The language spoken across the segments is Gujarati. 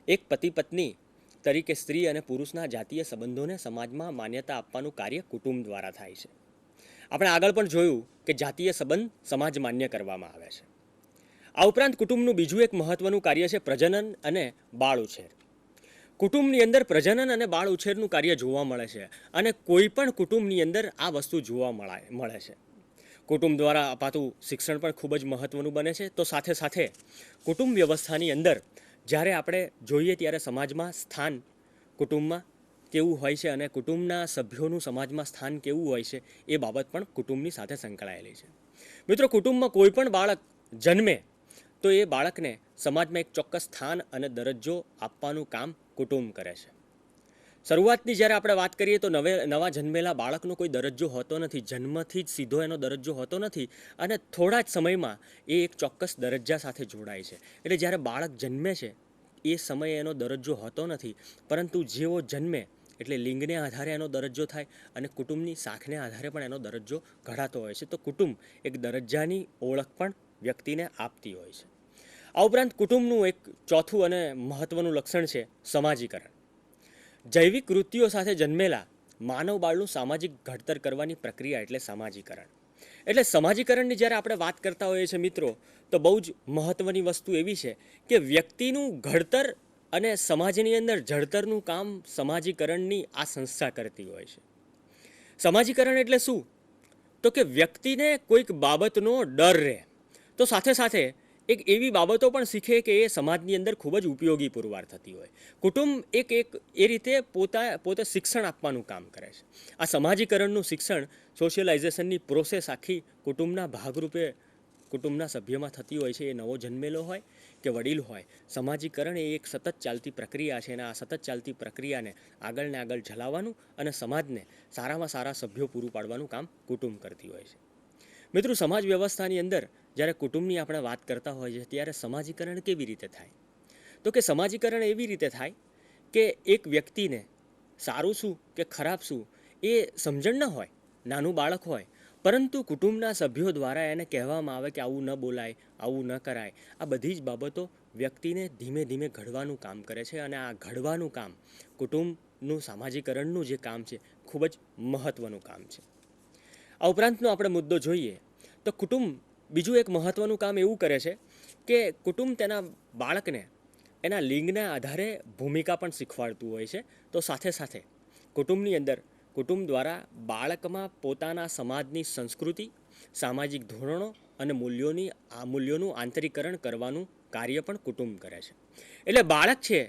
એક પતિ પત્ની તરીકે સ્ત્રી અને પુરુષના જાતીય સંબંધોને સમાજમાં માન્યતા આપવાનું કાર્ય કુટુંબ દ્વારા થાય છે. આપણે આગળ પણ જોયું કે જાતીય સંબંધ સમાજ માન્ય કરવામાં આવે છે. આ ઉપરાંત કુટુંબનું બીજું એક મહત્વનું કાર્ય છે પ્રજનન અને બાળ ઉછેર. કુટુંબની અંદર પ્રજનન અને બાળ ઉછેરનું કાર્ય જોવા મળે છે અને કોઈ પણ કુટુંબની અંદર આ વસ્તુ જોવા મળે છે. કુટુંબ દ્વારા અપાતું શિક્ષણ પણ ખૂબ જ મહત્વનું બને છે. તો સાથે સાથે કુટુંબ વ્યવસ્થાની અંદર જ્યારે આપણે જોઈએ ત્યારે સમાજમાં સ્થાન કુટુંબમાં કેવું હોય છે અને કુટુંબના સભ્યોનું સમાજમાં સ્થાન કેવું હોય છે એ બાબત પણ કુટુંબની સાથે સંકળાયેલી છે. મિત્રો, કુટુંબમાં કોઈ પણ બાળક જન્મે તો એ બાળકને સમાજમાં એક ચોક્કસ સ્થાન અને દરજ્જો આપવાનું કામ કુટુંબ કરે છે. શરૂઆતની જ્યારે આપણે વાત કરીએ તો નવા જન્મેલા બાળકનો કોઈ દરજ્જો હોતો નથી. જન્મથી જ સીધો એનો દરજ્જો હોતો નથી અને થોડા જ સમયમાં એ એક ચોક્કસ દરજ્જા સાથે જોડાય છે. એટલે જ્યારે બાળક જન્મે છે એ સમયે એનો દરજ્જો હોતો નથી, પરંતુ જેવો જન્મે એટલે લિંગને આધારે એનો દરજ્જો થાય અને કુટુંબની શાખને આધારે પણ એનો દરજ્જો ઘડાતો હોય છે. તો કુટુંબ એક દરજ્જાની ઓળખ પણ વ્યક્તિને આપતી હોય છે. આ ઉપરાંત કુટુંબનું એક ચોથું અને મહત્વનું લક્ષણ છે સમાજીકરણ. જૈવિક વૃત્તિઓ સાથે જન્મેલા માનવ બાળનું સામાજિક ઘડતર કરવાની પ્રક્રિયા એટલે સમાજીકરણ. એટલે સમાજીકરણની જ્યારે આપણે વાત કરતા હોઈએ છીએ મિત્રો, તો બહુ જ મહત્વની વસ્તુ એવી છે કે વ્યક્તિનું ઘડતર અને સમાજની અંદર જડતરનું કામ સમાજીકરણની આ સંસ્થા કરતી હોય છે. સમાજીકરણ એટલે શું? તો કે વ્યક્તિને કોઈક બાબતનો ડર રહે, તો સાથે સાથે એક એવી બાબતો પણ શીખે કે એ સમાજની અંદર ખૂબ જ ઉપયોગી પુરવાર થતી હોય. કુટુંબ એક એ રીતે પોતે શિક્ષણ આપવાનું કામ કરે છે. આ સમાજીકરણનું શિક્ષણ, સોશિયલાઇઝેશનની પ્રોસેસ આખી કુટુંબના ભાગરૂપે કુટુંબના સભ્યમાં થતી હોય છે. એ નવો જન્મેલો હોય કે વડીલ હોય, સમાજીકરણ એ એક સતત ચાલતી પ્રક્રિયા છે અને આ સતત ચાલતી પ્રક્રિયાને આગળ ઝલાવવાનું અને સમાજને સારામાં સારા સભ્યો પૂરું પાડવાનું કામ કુટુંબ કરતી હોય છે. મિત્રો, સમાજ વ્યવસ્થાની અંદર જ્યારે કુટુંબની આપણે વાત કરતા હોઈએ છીએ ત્યારે સમાજીકરણ કેવી રીતે થાય? તો કે સમાજીકરણ એવી રીતે થાય કે એક વ્યક્તિને સારું શું કે ખરાબ શું એ સમજણ ન હોય, નાનું બાળક હોય, પરંતુ કુટુંબના સભ્યો દ્વારા એને કહેવામાં આવે કે આવું ન બોલાય, આવું ન કરાય. આ બધી જ બાબતો વ્યક્તિને ધીમે ધીમે ઘડવાનું કામ કરે છે અને આ ઘડવાનું કામ કુટુંબનું સામાજિકરણનું જે કામ છે ખૂબ જ મહત્વનું કામ છે. આ ઉપરાંતનો આપણે મુદ્દો જોઈએ તો કુટુંબ બીજું એક મહત્વનું કામ એવું કરે છે કે કુટુંબ તેના બાળકને એના લિંગના આધારે ભૂમિકા પણ શીખવાડતું હોય છે. તો સાથે સાથે કુટુંબની અંદર કુટુંબ દ્વારા બાળકમાં પોતાના સમાજની સંસ્કૃતિ, સામાજિક ધોરણો અને મૂલ્યોનું આંતરીકરણ કરવાનું કાર્ય પણ કુટુંબ કરે છે. એટલે બાળક છે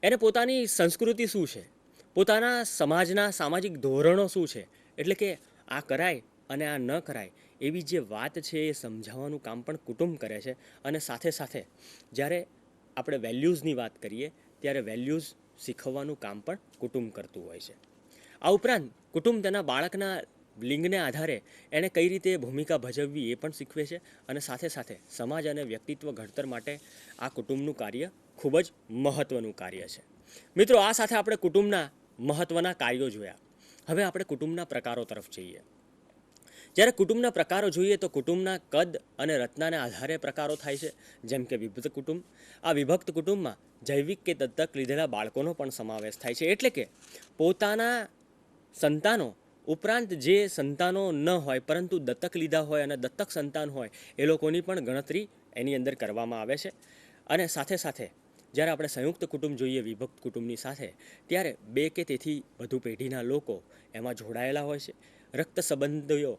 એને પોતાની સંસ્કૃતિ શું છે, પોતાના સમાજના સામાજિક ધોરણો શું છે, એટલે કે આ કરાય અને આ ન કરાય એવી જે વાત છે એ સમજાવવાનું કામ પણ કુટુંબ કરે છે. અને સાથે સાથે જ્યારે આપણે વેલ્યુઝની વાત કરીએ ત્યારે વેલ્યુઝ શીખવવાનું કામ પણ કુટુંબ કરતું હોય છે. આ ઉપરાંત કુટુંબ તેના બાળકના લિંગને આધારે એણે કઈ રીતે ભૂમિકા ભજવવી એ પણ શીખવે છે અને સાથે સાથે સમાજ અને વ્યક્તિત્વ ઘડતર માટે આ કુટુંબનું કાર્ય ખૂબ જ મહત્વનું કાર્ય છે. મિત્રો, આ સાથે આપણે કુટુંબના મહત્વના કાર્યો જોયા. હવે આપણે કુટુંબના પ્રકારો તરફ જઈએ. જ્યારે કુટુંબના પ્રકારો જોઈએ તો કુટુંબના કદ અને રચનાને આધારે પ્રકારો થાય છે, જેમ કે વિભક્ત કુટુંબ. આ વિભક્ત કુટુંબમાં જૈવિક કે દત્તક લીધેલા બાળકોનો પણ સમાવેશ થાય છે. એટલે કે પોતાના સંતાનો ઉપરાંત જે સંતાનો ન હોય પરંતુ દત્તક લીધા હોય અને દત્તક સંતાન હોય એ લોકોની પણ ગણતરી એની અંદર કરવામાં આવે છે. અને સાથે સાથે જ્યારે આપણે સંયુક્ત કુટુંબ જોઈએ વિભક્ત કુટુંબની સાથે, ત્યારે 2 કે તેથી વધુ પેઢીના લોકો એમાં જોડાયેલા હોય છે. રક્ત સંબંધીઓ,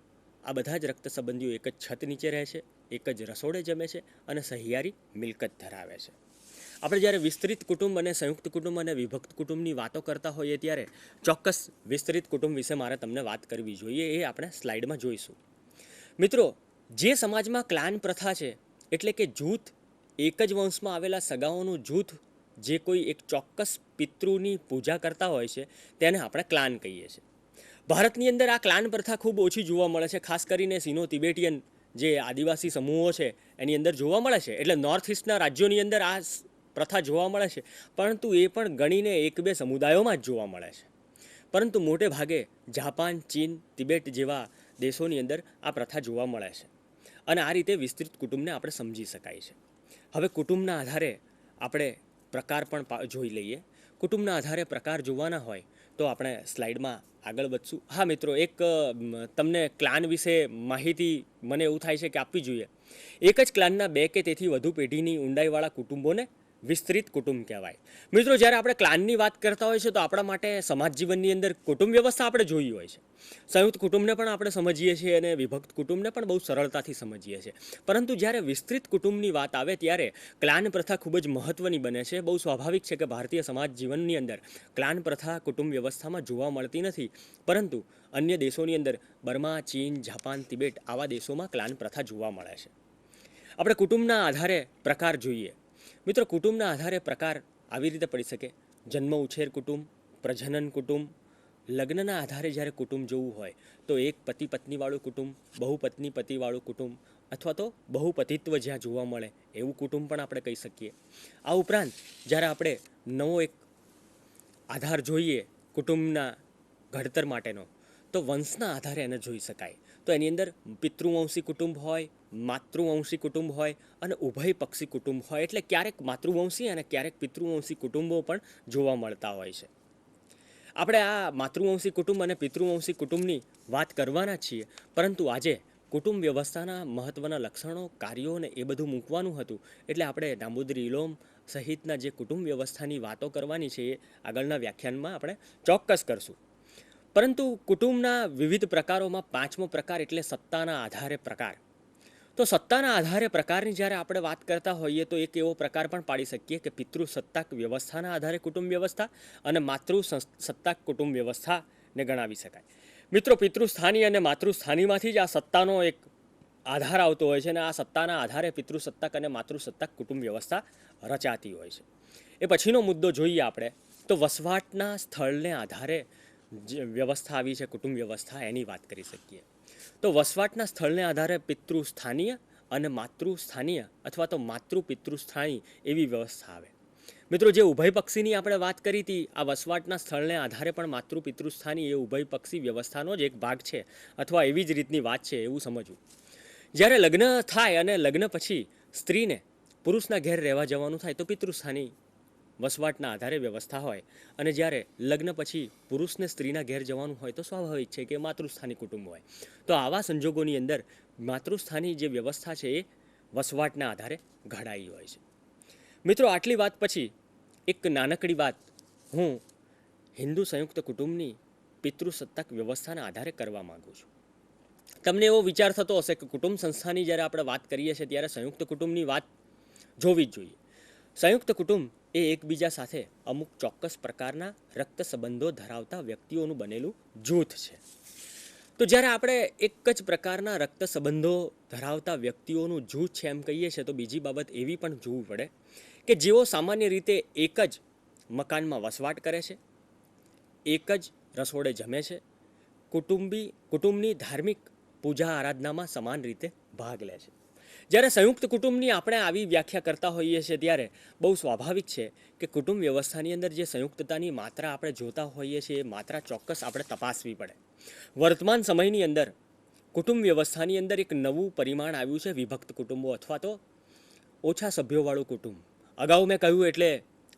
આ બધા જ રક્ત સંબંધીઓ એક જ છત નીચે રહે છે, એક જ રસોડે જમે છે અને સહિયારી મિલકત ધરાવે છે. આપણે જ્યારે વિસ્તૃત કુટુંબ અને સંયુક્ત કુટુંબ અને વિભક્ત કુટુંબની વાતો કરતા હોઈએ ત્યારે ચોક્કસ વિસ્તૃત કુટુંબ વિશે મારે તમને વાત કરવી જોઈએ. એ આપણે સ્લાઇડમાં જોઈશું. મિત્રો, જે સમાજમાં ક્લાન પ્રથા છે, એટલે કે જૂથ, એક જ વંશમાં આવેલા સગાઓનું જૂથ જે કોઈ એક ચોક્કસ પિતૃની પૂજા કરતા હોય છે તેને આપણે ક્લાન કહીએ છીએ. ભારતની અંદર આ ક્લાન પ્રથા ખૂબ ઓછી જોવા મળે છે. ખાસ કરીને સિનો તિબેટિયન જે આદિવાસી સમૂહો છે એની અંદર જોવા મળે છે. એટલે નોર્થ ઇસ્ટના રાજ્યોની અંદર આ પ્રથા જોવા મળે છે, પરંતુ એ પણ ગણીને 1-2 સમુદાયોમાં જ જોવા મળે છે. પરંતુ મોટે ભાગે જાપાન, ચીન, તિબેટ જેવા દેશોની અંદર આ પ્રથા જોવા મળે છે. અને આ રીતે વિસ્તૃત કુટુંબને આપણે સમજી શકાય છે. હવે કુટુંબના આધારે આપણે પ્રકાર પણ જોઈ લઈએ. કુટુંબના આધારે પ્રકાર જોવાના હોય તો આપણે સ્લાઇડમાં આગળ વધશું. હા મિત્રો, એક તમને ક્લાન વિશે માહિતી મને એવું થાય છે કે આપવી જોઈએ. એક જ ક્લાનના 2 કે તેથી વધુ પેઢીની ઊંડાઈવાળા કુટુંબોને વિસ્તૃત કુટુંબ કહેવાય. મિત્રો, જ્યારે આપણે ક્લાનની વાત કરતા હોય છે તો આપણા માટે સમાજ જીવનની અંદર કુટુંબ વ્યવસ્થા આપણે જોઈ હોય છે. સંયુક્ત કુટુંબને પણ આપણે સમજીએ છીએ અને વિભક્ત કુટુંબને પણ બહુ સરળતાથી સમજીએ છીએ. પરંતુ જ્યારે વિસ્તૃત કુટુંબની વાત આવે ત્યારે ક્લાન પ્રથા ખૂબ જ મહત્વની બને છે. બહુ સ્વાભાવિક છે કે ભારતીય સમાજ જીવનની અંદર ક્લાન પ્રથા કુટુંબ વ્યવસ્થામાં જોવા મળતી નથી, પરંતુ અન્ય દેશોની અંદર બર્મા, ચીન, જાપાન, તિબેટ આવા દેશોમાં ક્લાન પ્રથા જોવા મળે છે. આપણે કુટુંબના આધારે પ્રકાર જોઈએ. મિત્રો, કુટુંબના આધારે પ્રકાર આવી રીતે પડી શકે: જન્મ ઉછેર કુટુંબ, પ્રજનન કુટુંબ. લગ્નના આધારે જ્યારે કુટુંબ જોવું હોય તો એક પતિ પત્નીવાળું કુટુંબ, બહુપત્ની પતિવાળું કુટુંબ, અથવા તો બહુપતિત્વ જ્યાં જોવા મળે એવું કુટુંબ પણ આપણે કહી શકીએ. આ ઉપરાંત જ્યારે આપણે નવો એક આધાર જોઈએ કુટુંબના ઘડતર માટેનો, તો વંશના આધારે એને જોઈ શકાય. તો એની અંદર પિતૃવંશી કુટુંબ હોય, માતૃવંશી કુટુંબ હોય અને ઉભયપક્ષી કુટુંબ હોય. એટલે ક્યારેક માતૃવંશી અને ક્યારેક પિતૃવંશી કુટુંબો પણ જોવા મળતા હોય છે. આપણે આ માતૃવંશી કુટુંબ અને પિતૃવંશી કુટુંબની વાત કરવાના છીએ, પરંતુ આજે કુટુંબ વ્યવસ્થાના મહત્ત્વના લક્ષણો, કાર્યો અને એ બધું મૂકવાનું હતું. એટલે આપણે દામોદરી ઇલોમ સહિતના જે કુટુંબ વ્યવસ્થાની વાતો કરવાની છે એ આગળના વ્યાખ્યાનમાં આપણે ચોક્કસ કરશું. પરંતુ કુટુંબના વિવિધ પ્રકારોમાં 5મો પ્રકાર એટલે સત્તાના આધારે પ્રકાર. તો સત્તાના આધારે પ્રકારની જ્યારે આપણે વાત કરતા હોઈએ તો એક એવો પ્રકાર પણ પાડી શકીએ કે પિતૃસત્તાક વ્યવસ્થાના આધારે કુટુંબ વ્યવસ્થા અને માતૃસત્તાક કુટુંબ વ્યવસ્થાને ગણાવી શકાય. મિત્રો, પિતૃસ્થાની અને માતૃસ્થાનીમાંથી જ આ સત્તાનો એક આધાર આવતો હોય છે અને આ સત્તાના આધારે પિતૃસત્તાક અને માતૃસત્તાક કુટુંબ વ્યવસ્થા રચાતી હોય છે. એ પછીનો મુદ્દો જોઈએ આપણે તો વસવાટના સ્થળને આધારે જે વ્યવસ્થા આવી છે કુટુંબ વ્યવસ્થા, એની વાત કરી શકીએ. તો વસવાટના સ્થળને આધારે પિતૃસ્થાનીય અને માતૃસ્થાનીય અથવા તો માતૃપિતૃસ્થાની એવી વ્યવસ્થા આવે. મિત્રો, જે ઉભયપક્ષીની આપણે વાત કરી હતી, આ વસવાટના સ્થળને આધારે પણ માતૃપિતૃસ્થાની એ ઉભયપક્ષી વ્યવસ્થાનો જ એક ભાગ છે અથવા એવી જ રીતની વાત છે એવું સમજવું. જ્યારે લગ્ન થાય અને લગ્ન પછી સ્ત્રીને પુરુષના ઘેર રહેવા જવાનું થાય તો પિતૃસ્થાની વસવાટના આધારે વ્યવસ્થા હોય, અને જ્યારે લગ્ન પછી પુરુષને સ્ત્રીના ઘેર જવાનું હોય તો સ્વાભાવિક છે કે માતૃસ્થાની કુટુંબ હોય. તો આવા સંજોગોની અંદર માતૃસ્થાની જે વ્યવસ્થા છે એ વસવાટના આધારે ઘડાઈ હોય છે. મિત્રો, આટલી વાત પછી એક નાનકડી વાત હું હિન્દુ સંયુક્ત કુટુંબની પિતૃસત્તાક વ્યવસ્થાના આધારે કરવા માગું છું. તમને એવો વિચાર થતો હશે કે કુટુંબ સંસ્થાની જ્યારે આપણે વાત કરીએ છીએ ત્યારે સંયુક્ત કુટુંબની વાત જોવી જ જોઈએ. સંયુક્ત કુટુંબ એ એકબીજા સાથે અમુક ચોક્કસ પ્રકારના રક્ત સંબંધો ધરાવતા વ્યક્તિઓનું બનેલું જૂથ છે. તો જ્યારે આપણે એક જ પ્રકારના રક્ત સંબંધો ધરાવતા વ્યક્તિઓનું જૂથ છે એમ કહીએ છીએ તો બીજી બાબત એવી પણ જોવું પડે કે જેઓ સામાન્ય રીતે એક જ મકાનમાં વસવાટ કરે છે, એક જ રસોડે જમે છે, કુટુંબની ધાર્મિક પૂજા આરાધનામાં સમાન રીતે ભાગ લે છે. જ્યારે સંયુક્ત કુટુંબની આપણે આવી વ્યાખ્યા કરતા હોઈએ છીએ ત્યારે બહુ સ્વાભાવિક છે કે કુટુંબ વ્યવસ્થાની અંદર જે સંયુક્તતાની માત્રા આપણે જોતા હોઈએ છીએ એ માત્રા ચોક્કસ આપણે તપાસવી પડે. વર્તમાન સમયની અંદર કુટુંબ વ્યવસ્થાની અંદર એક નવું પરિમાણ આવ્યું છે વિભક્ત કુટુંબો અથવા તો ઓછા સભ્યોવાળું કુટુંબ. અગાઉ મેં કહ્યું એટલે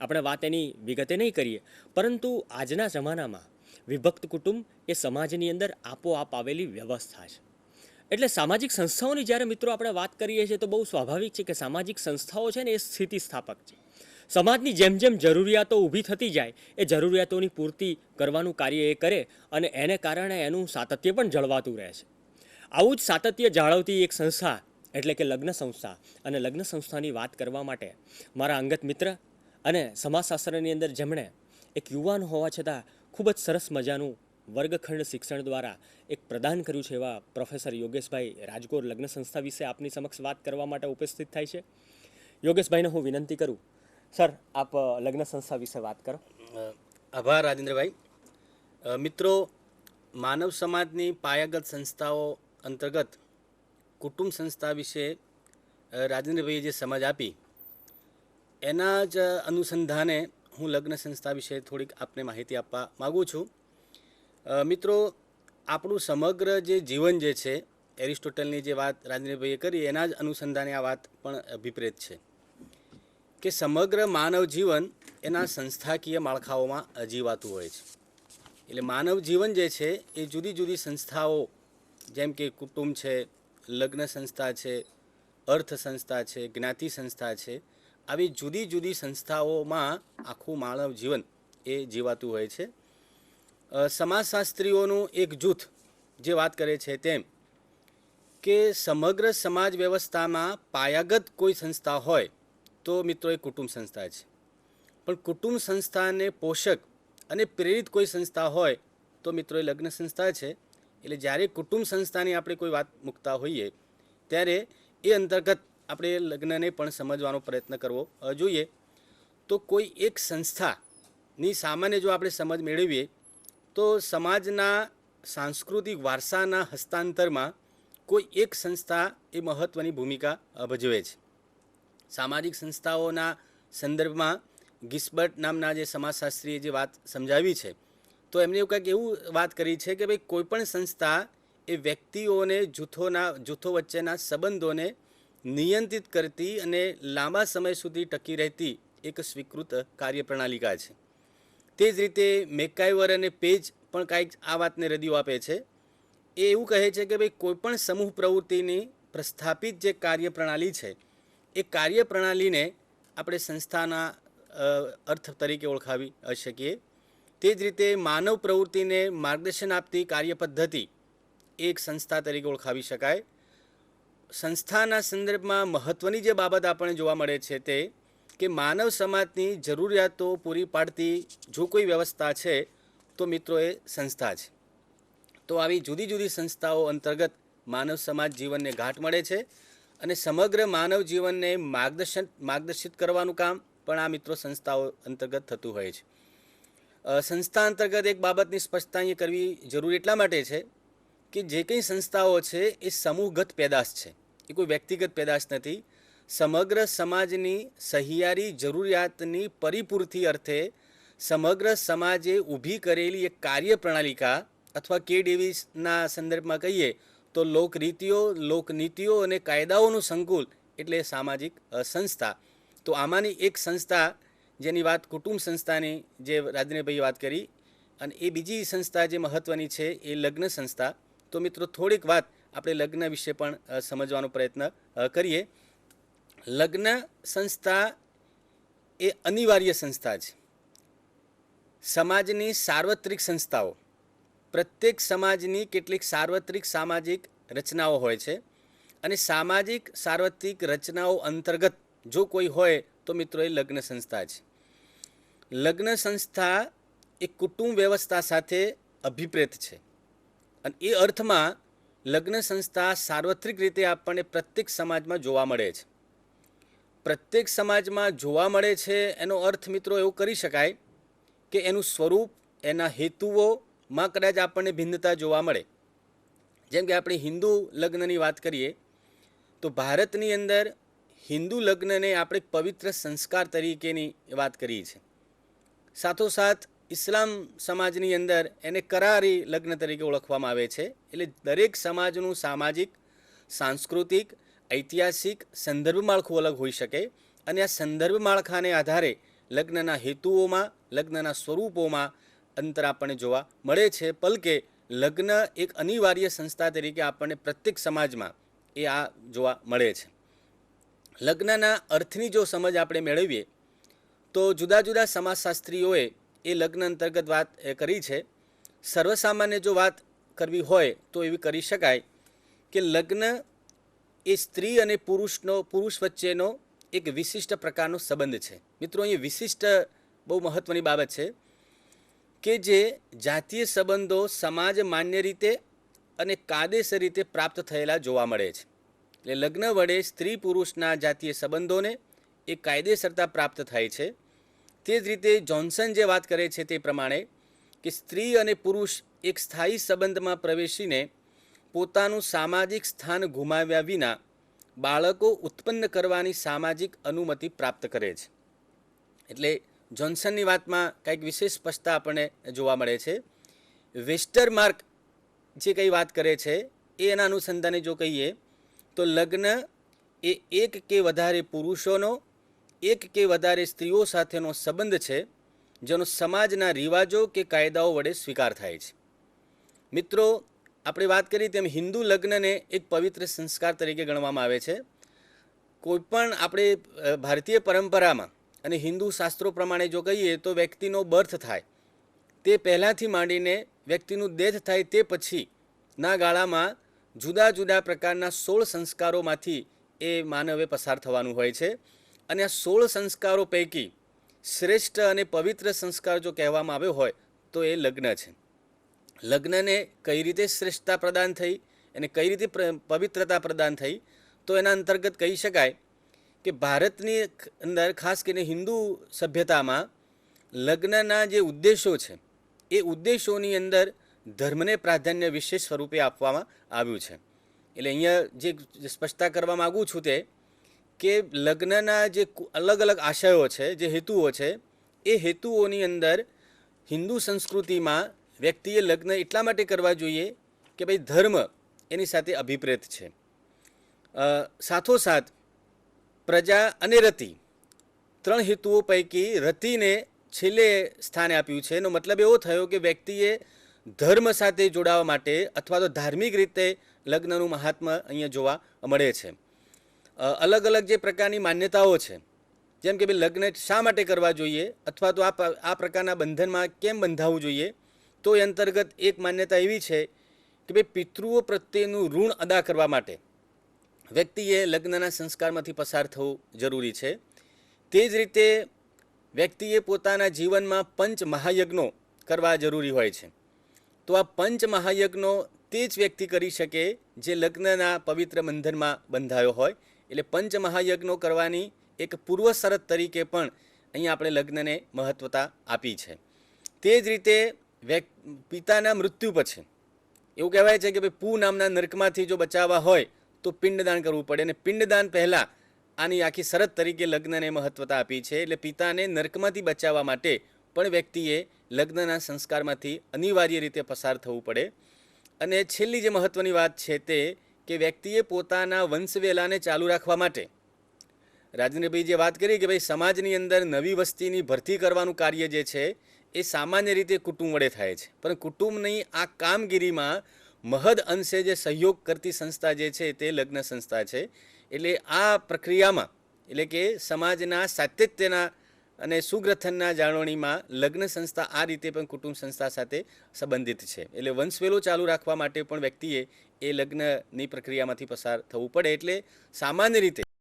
આપણે વાત એની વિગતે નહીં કરીએ, પરંતુ આજના જમાનામાં વિભક્ત કુટુંબ એ સમાજની અંદર આપોઆપ આવેલી વ્યવસ્થા છે. એટલે સામાજિક સંસ્થાઓની જ્યારે મિત્રો આપણે વાત કરીએ છીએ તો બહુ સ્વાભાવિક છે કે સામાજિક સંસ્થાઓ છે ને એ સ્થિતિસ્થાપક છે. સમાજની જેમ જેમ જરૂરિયાતો ઊભી થતી જાય એ જરૂરિયાતોની પૂર્તિ કરવાનું કાર્ય એ કરે અને એને કારણે એનું સાતત્ય પણ જળવાતું રહે છે. આવું જ સાતત્ય જાળવતી એક સંસ્થા એટલે કે લગ્ન સંસ્થા, અને લગ્ન સંસ્થાની વાત કરવા માટે મારા અંગત મિત્ર અને સમાજશાસ્ત્રની અંદર જેમણે એક યુવાન હોવા છતાં ખૂબ જ સરસ મજાનું વર્ગખંડ શિક્ષણ દ્વારા એક પ્રદાન કર્યું છે એવા પ્રોફેસર યોગેશભાઈ રાજગોર લગ્ન સંસ્થા વિશે આપની સમક્ષ વાત કરવા માટે ઉપસ્થિત થાય છે. યોગેશભાઈને હું વિનંતી કરું, સર આપ લગ્ન સંસ્થા વિશે વાત કરો. આભાર રાજેન્દ્રભાઈ. મિત્રો, માનવ સમાજની પાયાગત સંસ્થાઓ અંતર્ગત કુટુંબ સંસ્થા વિશે રાજેન્દ્રભાઈએ જે સમજ આપી એના જ અનુસંધાને હું લગ્ન સંસ્થા વિશે થોડીક આપને માહિતી આપવા માગું છું. મિત્રો, આપણું સમગ્ર જે જીવન જે છે એરિસ્ટોટલની જે વાત રાજેન્દ્રભાઈએ કરી એના જ અનુસંધાને આ વાત પણ અભિપ્રેત છે. કે સમગ્ર માનવ જીવન એના સંસ્થાકીય માળખાઓમાં જીવાતું હોય છે. એટલે માનવ જીવન જે છે એ જુદી જુદી સંસ્થાઓ, જેમ કે કુટુંબ છે, લગ્ન સંસ્થા છે, અર્થ સંસ્થા છે, જ્ઞાતિ સંસ્થા છે, આવી જુદી જુદી સંસ્થાઓમાં આખું માનવ જીવન એ જીવાતું હોય છે. સમાજશાસ્ત્રીઓનું એક જૂથ જે વાત કરે છે તેમ કે સમગ્ર સમાજ વ્યવસ્થામાં પાયાગત કોઈ સંસ્થા હોય તો મિત્રો એ કુટુંબ સંસ્થા છે. પણ કુટુંબ સંસ્થાને પોષક અને પ્રેરિત કોઈ સંસ્થા હોય તો મિત્રો એ લગ્ન સંસ્થા છે. એટલે જ્યારે કુટુંબ સંસ્થાની આપણે કોઈ વાત મૂકતા હોઈએ ત્યારે એ અંતર્ગત આપણે લગ્નને પણ સમજવાનો પ્રયત્ન કરવો જોઈએ. તો કોઈ એક સંસ્થાની સામાન્ય જો આપણે સમજ મેળવીએ તો સમાજના સાંસ્કૃતિક વારસાના હસ્તાંતરમાં કોઈ એક સંસ્થા એ મહત્ત્વની ભૂમિકા ભજવે છે. સામાજિક સંસ્થાઓના સંદર્ભમાં ગિસ્બર્ટ નામના જે સમાજશાસ્ત્રીએ જે વાત સમજાવી છે તો એમણે એવું કંઈક એવું વાત કરી છે કે ભાઈ કોઈપણ સંસ્થા એ વ્યક્તિઓને જૂથો વચ્ચેના સંબંધોને નિયંત્રિત કરતી અને લાંબા સમય સુધી ટકી રહેતી એક સ્વીકૃત કાર્યપ્રણાલિકા છે. તે જ રીતે મેકાઈવર અને પેજ પણ કાંઈક આ વાતને રદિયો આપે છે. એ એવું કહે છે કે ભાઈ કોઈપણ સમૂહ પ્રવૃત્તિની પ્રસ્થાપિત જે કાર્યપ્રણાલી છે એ કાર્યપ્રણાલીને આપણે સંસ્થાના અર્થ તરીકે ઓળખાવી શકીએ. તે જ રીતે માનવ પ્રવૃત્તિને માર્ગદર્શન આપતી કાર્યપદ્ધતિ એક સંસ્થા તરીકે ઓળખાવી શકાય. સંસ્થાના સંદર્ભમાં મહત્ત્વની જે બાબત આપણને જોવા મળે છે તે કે માનવ સમાજની જરૂરિયાતો પૂરી પાડતી જો કોઈ વ્યવસ્થા છે તો મિત્રો એ સંસ્થા છે. તો આવી જુદી જુદી સંસ્થાઓ અંતર્ગત માનવ સમાજ જીવનને ઘાટ મળે છે અને સમગ્ર માનવ જીવનને માર્ગદર્શિત કરવાનું કામ પણ આ મિત્રો સંસ્થાઓ અંતર્ગત થતું હોય છે. સંસ્થા અંતર્ગત એક બાબતની સ્પષ્ટતા અહીંયા કરવી જરૂરી એટલા માટે છે કે જે કંઈ સંસ્થાઓ છે એ સમૂહગત પેદાશ છે, એ કોઈ વ્યક્તિગત પેદાશ નથી. સમગ્ર સમાજની સહિયારી જરૂરિયાતની પરિપૂર્તિ અર્થે સમગ્ર સમાજે ઊભી કરેલી એક કાર્યપ્રણાલિકા અથવા કે ડેવિસના સંદર્ભમાં કહીએ તો લોકરીતિઓ, લોકનીતિઓ અને કાયદાઓનું સંકુલ એટલે સામાજિક સંસ્થા. તો આમાંની એક સંસ્થા જેની વાત કુટુંબ સંસ્થાની જે રાજેન્દ્રભાઈએ વાત કરી અને એ બીજી સંસ્થા જે મહત્ત્વની છે એ લગ્ન સંસ્થા. તો મિત્રો થોડીક વાત આપણે લગ્ન વિશે પણ સમજવાનો પ્રયત્ન કરીએ. લગ્ન સંસ્થા એ અનિવાર્ય સંસ્થા છે. સમાજની સાર્વત્રિક સંસ્થાઓ, પ્રત્યેક સમાજની કેટલીક સાર્વત્રિક સામાજિક રચનાઓ હોય છે અને સામાજિક સાર્વત્રિક રચનાઓ અંતર્ગત જો કોઈ હોય તો મિત્રો એ લગ્ન સંસ્થા છે. લગ્ન સંસ્થા એ કુટુંબ વ્યવસ્થા સાથે અભિપ્રેત છે અને એ અર્થમાં લગ્ન સંસ્થા સાર્વત્રિક રીતે આપણને પ્રત્યેક સમાજમાં જોવા મળે છે. પ્રત્યેક સમાજમાં જોવા મળે છે એનો અર્થ મિત્રો એવું કરી શકાય કે એનું સ્વરૂપ, એના હેતુઓમાં કદાચ આપણને ભિન્નતા જોવા મળે. જેમ કે આપણે હિન્દુ લગ્નની વાત કરીએ તો ભારતની અંદર હિન્દુ લગ્નને આપણે પવિત્ર સંસ્કાર તરીકેની વાત કરીએ છીએ. સાથોસાથ ઇસ્લામ સમાજની અંદર એને કરારી લગ્ન તરીકે ઓળખવામાં આવે છે. એટલે દરેક સમાજનું સામાજિક, સાંસ્કૃતિક, ઐતિહાસિક સંદર્ભ માળખું અલગ હોઈ શકે અને આ સંદર્ભ માળખાને આધારે લગ્નના હેતુઓમાં, લગ્નના સ્વરૂપોમાં અંતર આપણને જોવા મળે છે. પલકે લગ્ન એક અનિવાર્ય સંસ્થા તરીકે આપણને પ્રત્યેક સમાજમાં એ આ જોવા મળે છે. લગ્નના અર્થની જો સમજ આપણે મેળવીએ તો જુદા જુદા સમાજશાસ્ત્રીઓએ એ લગ્ન અંતર્ગત વાત કરી છે. સર્વસામાન્ય જો વાત કરવી હોય તો એવી કરી શકાય કે લગ્ન એ સ્ત્રી અને પુરુષ વચ્ચેનો એક વિશિષ્ટ પ્રકારનો સંબંધ છે. મિત્રો અહીં વિશિષ્ટ બહુ મહત્ત્વની બાબત છે કે જે જાતીય સંબંધો સમાજ માન્ય રીતે અને કાયદેસર રીતે પ્રાપ્ત થયેલા જોવા મળે છે. એટલે લગ્ન વડે સ્ત્રી પુરુષના જાતીય સંબંધોને એ કાયદેસરતા પ્રાપ્ત થાય છે. તે જ રીતે જોન્સન જે વાત કરે છે તે પ્રમાણે કે સ્ત્રી અને પુરુષ એક સ્થાયી સંબંધમાં પ્રવેશીને પોતાનું સામાજિક સ્થાન ગુમાવ્યા વિના બાળકો ઉત્પન્ન કરવાની સામાજિક અનુમતિ પ્રાપ્ત કરે છે. એટલે જોન્સનની વાતમાં કંઈક વિશેષ સ્પષ્ટતા આપણને જોવા મળે છે. વેસ્ટરમાર્ક જે કંઈ વાત કરે છે એ એના અનુસંધાને જો કહીએ તો લગ્ન એ એક કે વધારે પુરુષોનો એક કે વધારે સ્ત્રીઓ સાથેનો સંબંધ છે જેનો સમાજના રિવાજો કે કાયદાઓ વડે સ્વીકાર થાય છે. મિત્રો, આપણે વાત કરી તેમ હિન્દુ લગ્નને એક પવિત્ર સંસ્કાર તરીકે ગણવામાં આવે છે. કોઈપણ આપણે ભારતીય પરંપરામાં અને હિન્દુ શાસ્ત્રો પ્રમાણે જો કહીએ તો વ્યક્તિનો બર્થ થાય તે પહેલાંથી માંડીને વ્યક્તિનું ડેથ થાય તે પછીના ગાળામાં જુદા જુદા પ્રકારના 16 સંસ્કારોમાંથી એ માનવે પસાર થવાનું હોય છે. અને આ 16 સંસ્કારો પૈકી શ્રેષ્ઠ અને પવિત્ર સંસ્કાર જો કહેવામાં આવ્યો હોય તો એ લગ્ન છે. લગ્નને કઈ રીતે શ્રેષ્ઠતા પ્રદાન થઈ અને કઈ રીતે પવિત્રતા પ્રદાન થઈ તો એના અંતર્ગત કહી શકાય કે ભારતની અંદર ખાસ કરીને હિન્દુ સભ્યતામાં લગ્નના જે ઉદ્દેશો છે એ ઉદ્દેશોની અંદર ધર્મને પ્રાધાન્ય વિશેષ સ્વરૂપે આપવામાં આવ્યું છે. એટલે અહીંયા જે સ્પષ્ટતા કરવા માગું છું તે કે લગ્નના જે અલગ અલગ આશયો છે, જે હેતુઓ છે, એ હેતુઓની અંદર હિન્દુ સંસ્કૃતિમાં વ્યક્તિએ લગ્ન એટલા માટે કરવા જોઈએ કે ભાઈ ધર્મ એની સાથે અભિપ્રેત છે. સાથોસાથ પ્રજા અને રતિ 3 હેતુઓ પૈકી રતિને છેલ્લે સ્થાને આપ્યું છે. એનો મતલબ એવો થયો કે વ્યક્તિએ ધર્મ સાથે જોડાવા માટે અથવા તો ધાર્મિક રીતે લગ્નનું મહાત્મ્ય અહીંયા જોવા મળે છે. અલગ અલગ જે પ્રકારની માન્યતાઓ છે, જેમ કે ભાઈ લગ્ન શા માટે કરવા જોઈએ અથવા તો આ પ્રકારના બંધનમાં કેમ બંધાવવું જોઈએ, તો એ અંતર્ગત એક માન્યતા એવી છે કે ભાઈ પિતૃઓ પ્રત્યેનું ઋણ અદા કરવા માટે વ્યક્તિએ લગ્નના સંસ્કારમાંથી પસાર થવું જરૂરી છે. તે જ રીતે વ્યક્તિએ પોતાના જીવનમાં પંચ મહાયજ્ઞો કરવા જરૂરી હોય છે. તો આ પંચ મહાયજ્ઞો તે જ વ્યક્તિ કરી શકે જે લગ્નના પવિત્ર બંધનમાં બંધાયો હોય. એટલે પંચ મહાયજ્ઞો કરવાની એક પૂર્વ શરત તરીકે પણ અહીંયા આપણે લગ્નને મહત્વતા આપી છે. તે જ રીતે પિતાના મૃત્યુ પછી એવું કહેવાય છે કે ભાઈ પૂ નામના નરકમાંથી જો બચાવવા હોય તો પિંડદાન કરવું પડે, અને પિંડદાન પહેલાં આની આખી શરત તરીકે લગ્નને મહત્વતા આપી છે. એટલે પિતાને નરકમાંથી બચાવવા માટે પણ વ્યક્તિએ લગ્નના સંસ્કારમાંથી અનિવાર્ય રીતે પસાર થવું પડે. અને છેલ્લી જે મહત્વની વાત છે તે કે વ્યક્તિએ પોતાના વંશવેલાને ચાલુ રાખવા માટે રાજેન્દ્રભાઈ જે વાત કરી કે ભાઈ સમાજની અંદર નવી વસ્તીની ભરતી કરવાનું કાર્ય જે છે એ સામાન્ય રીતે કુટુંબ વડે થાય છે, પણ કુટુંબની આ કામગીરીમાં મહદ અંશે જે સહયોગ કરતી સંસ્થા જે છે તે લગ્ન સંસ્થા છે. એટલે આ પ્રક્રિયામાં એટલે કે સમાજના સાતત્યના અને સુગ્રથનના જાળવણીમાં લગ્ન સંસ્થા આ રીતે પણ કુટુંબ સંસ્થા સાથે સંબંધિત છે. એટલે વંશવેલો ચાલુ રાખવા માટે પણ વ્યક્તિએ એ લગ્નની પ્રક્રિયામાંથી પસાર થવું પડે. એટલે સામાન્ય રીતે